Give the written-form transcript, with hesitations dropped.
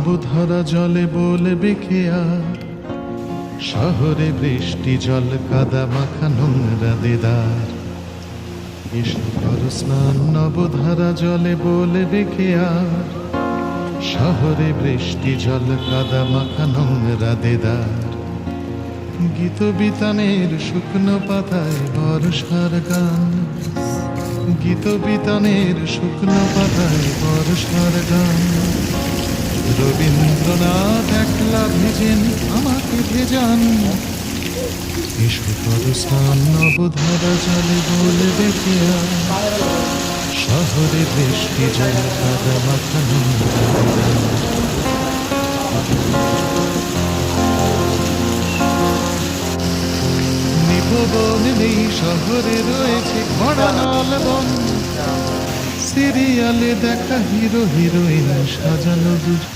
নবধরা জলে বলবে খেয়া, শহরে বৃষ্টি জল কাদা মাখা নোংরা দেদার। এসো করো স্নান নবধারা জলে বলবে খেয়া, শহরে বৃষ্টি জল কাদা মাখা নোংরা দেদার। গীত বিতানের শুকনো পাতায় বর্ষার গান, গীত বিতানের শুকনো পাতায় বর্ষার গান। রবীন্দ্রনাথ একলা ভেজেন আমাকে ভেজান। এসো করো স্নান নবধারা জলে বলবে খেয়া, শহরে বৃষ্টি জল কাদা মাখা নোংরা দেদার। নিভবন নেই শহরে রয়েছে ভরা নলবন, সিরিয়ালে দেখা হিরো হিরোইন সাজানো দুজন।